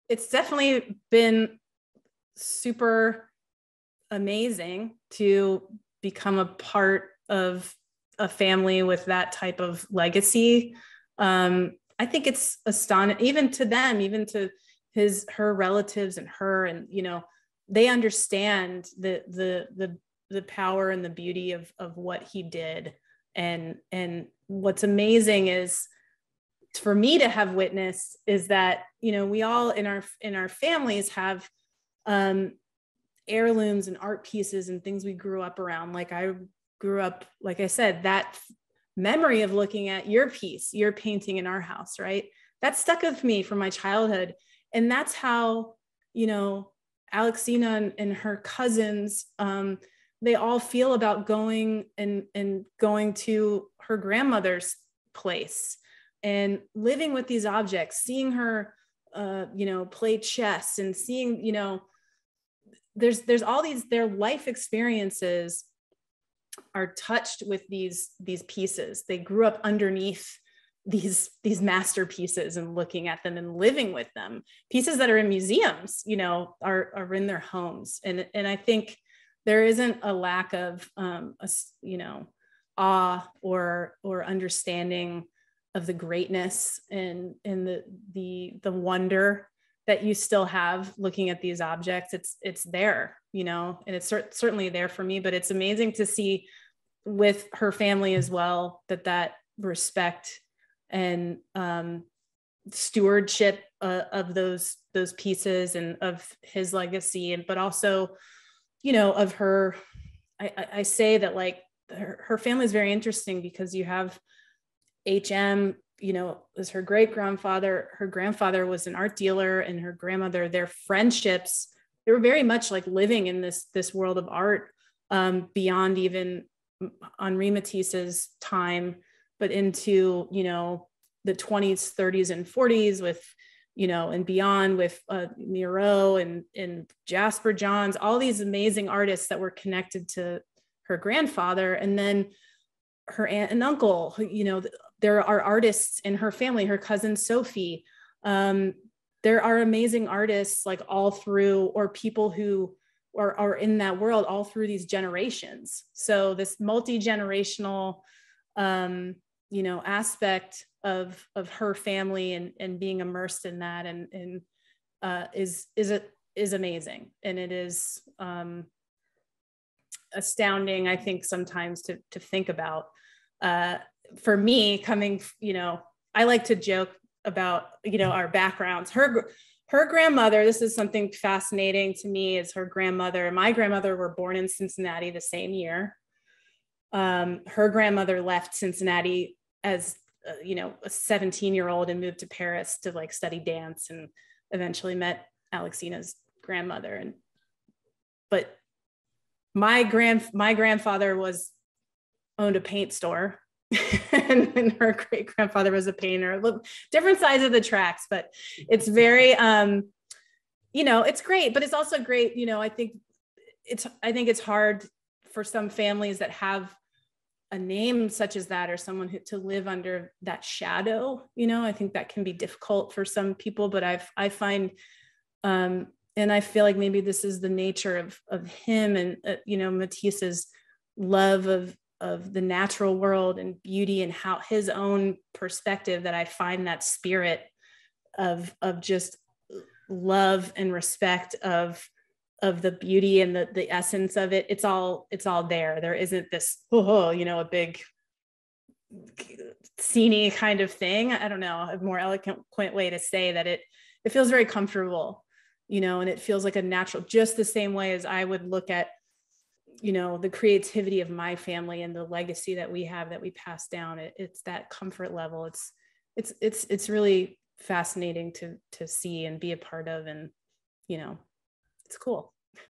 it's definitely been super amazing to become a part of a family with that type of legacy. I think it's astonishing, even to them, even to her relatives and her, and, you know, they understand the power and the beauty of what he did. And what's amazing is, for me to have witnessed, is that, you know, we all in our families have heirlooms and art pieces and things we grew up around. Like I grew up, like I said, that memory of looking at your piece, your painting in our house, right? That stuck with me from my childhood. And that's how, you know, Alexina and her cousins, they all feel about going and going to her grandmother's place and living with these objects, seeing her, you know, play chess, and seeing, you know, there's all these, their life experiences are touched with these pieces. They grew up underneath these masterpieces and looking at them and living with them. Pieces that are in museums, you know, are in their homes. And I think there isn't a lack of, you know, awe or understanding of the greatness and the wonder that you still have looking at these objects. It's there, you know, and it's certainly there for me. But it's amazing to see with her family as well, that respect and stewardship of those pieces and of his legacy, and but also, you know, of her. I say that, like, her family is very interesting, because you have HM, you know, was her great grandfather. Her grandfather was an art dealer, and her grandmother, their friendships, they were very much like living in this world of art, beyond even Henri Matisse's time, but into, you know, the 20s, 30s, and 40s with, you know, and beyond with Miro and Jasper Johns, all these amazing artists that were connected to her grandfather. And then her aunt and uncle, you know, there are artists in her family, her cousin Sophie. There are amazing artists, like, all through, or people who are in that world all through these generations. So this multi-generational, you know, aspect of her family and being immersed in that, and is amazing. And it is astounding, I think, sometimes to think about. For me, coming, you know, I like to joke about, you know, our backgrounds. Her grandmother, this is something fascinating to me, is her grandmother and my grandmother were born in Cincinnati the same year. Her grandmother left Cincinnati as, you know, a 17-year-old and moved to Paris to, like, study dance, and eventually met Alexina's grandmother. But my grandfather owned a paint store. and her great grandfather was a painter. Different sides of the tracks, but it's very, you know, it's great, but it's also great. You know, I think it's hard for some families that have a name such as that, or someone to live under that shadow. You know, I think that can be difficult for some people, but I find, and I feel like maybe this is the nature of him and, you know, Matisse's love of the natural world and beauty, and how his own perspective, that I find that spirit of just love and respect of the beauty and the essence of it. It's all there. There isn't this, you know, a big sceney kind of thing. I don't know, a more eloquent way to say that. It feels very comfortable, you know, and it feels like a natural, just the same way as I would look at, you know, the creativity of my family and the legacy that we have, that we pass down. It's that comfort level. It's really fascinating to see and be a part of, and, you know, it's cool.